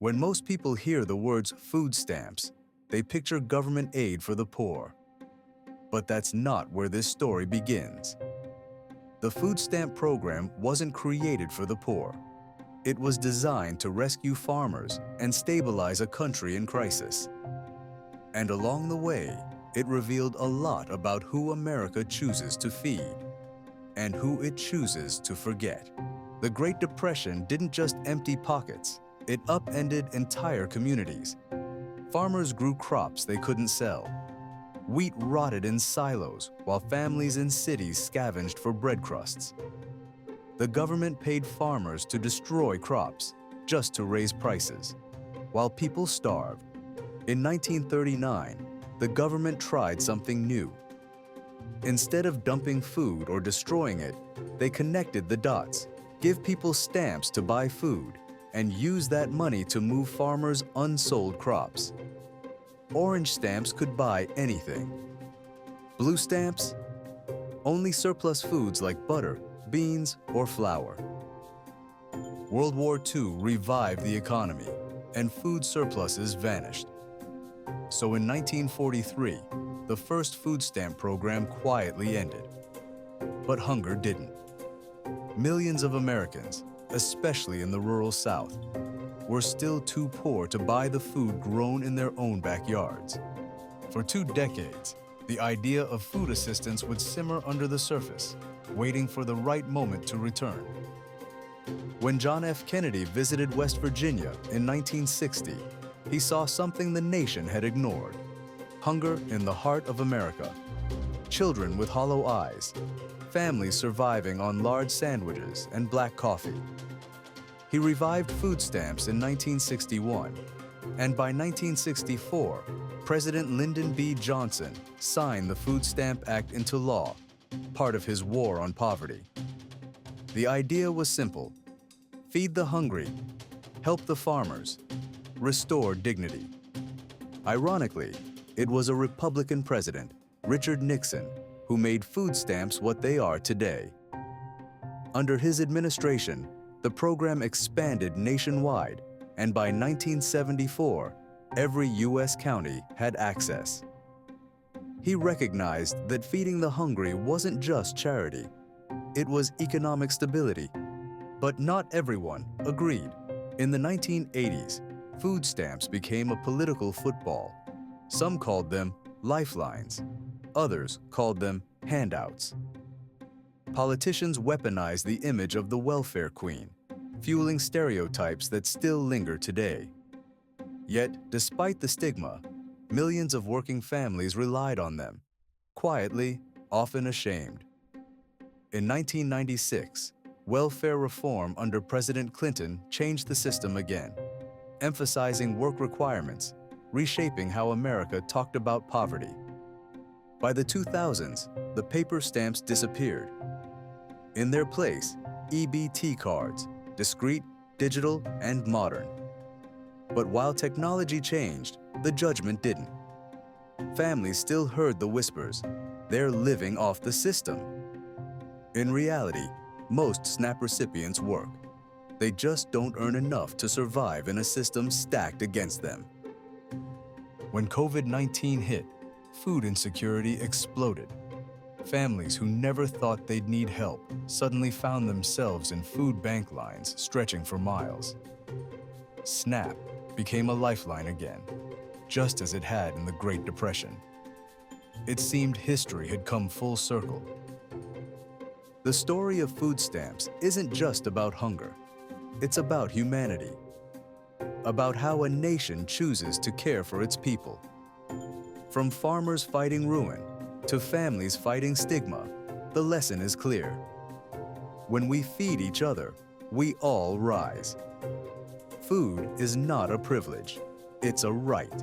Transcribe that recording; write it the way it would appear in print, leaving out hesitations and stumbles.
When most people hear the words food stamps, they picture government aid for the poor. But that's not where this story begins. The food stamp program wasn't created for the poor. It was designed to rescue farmers and stabilize a country in crisis. And along the way, it revealed a lot about who America chooses to feed and who it chooses to forget. The Great Depression didn't just empty pockets, it upended entire communities. Farmers grew crops they couldn't sell. Wheat rotted in silos while families in cities scavenged for bread crusts. The government paid farmers to destroy crops just to raise prices, while people starved. In 1939, the government tried something new. Instead of dumping food or destroying it, they connected the dots, give people stamps to buy food, and use that money to move farmers' unsold crops. Orange stamps could buy anything. Blue stamps? Only surplus foods like butter, beans, or flour. World War II revived the economy, and food surpluses vanished. So in 1943, the first food stamp program quietly ended. But hunger didn't. Millions of Americans, especially in the rural South, were still too poor to buy the food grown in their own backyards. For 2 decades, the idea of food assistance would simmer under the surface, waiting for the right moment to return. When John F. Kennedy visited West Virginia in 1960, he saw something the nation had ignored: hunger in the heart of America. Children with hollow eyes, families surviving on large sandwiches and black coffee. He revived food stamps in 1961, and by 1964, President Lyndon B. Johnson signed the Food Stamp Act into law, part of his war on poverty. The idea was simple: feed the hungry, help the farmers, restore dignity. Ironically, it was a Republican president, Richard Nixon, who made food stamps what they are today. Under his administration, the program expanded nationwide, and by 1974, every U.S. county had access. He recognized that feeding the hungry wasn't just charity, it was economic stability. But not everyone agreed. In the 1980s, food stamps became a political football. Some called them lifelines, others called them handouts. Politicians weaponized the image of the welfare queen, fueling stereotypes that still linger today. Yet, despite the stigma, millions of working families relied on them, quietly, often ashamed. In 1996, welfare reform under President Clinton changed the system again, emphasizing work requirements, reshaping how America talked about poverty. By the 2000s, the paper stamps disappeared. In their place, EBT cards, discreet, digital, and modern. But while technology changed, the judgment didn't. Families still heard the whispers: they're living off the system. In reality, most SNAP recipients work. They just don't earn enough to survive in a system stacked against them. When COVID-19 hit, food insecurity exploded. Families who never thought they'd need help suddenly found themselves in food bank lines stretching for miles. SNAP became a lifeline again, just as it had in the Great Depression. It seemed history had come full circle. The story of food stamps isn't just about hunger. It's about humanity, about how a nation chooses to care for its people. From farmers fighting ruin to families fighting stigma, the lesson is clear. When we feed each other, we all rise. Food is not a privilege, it's a right.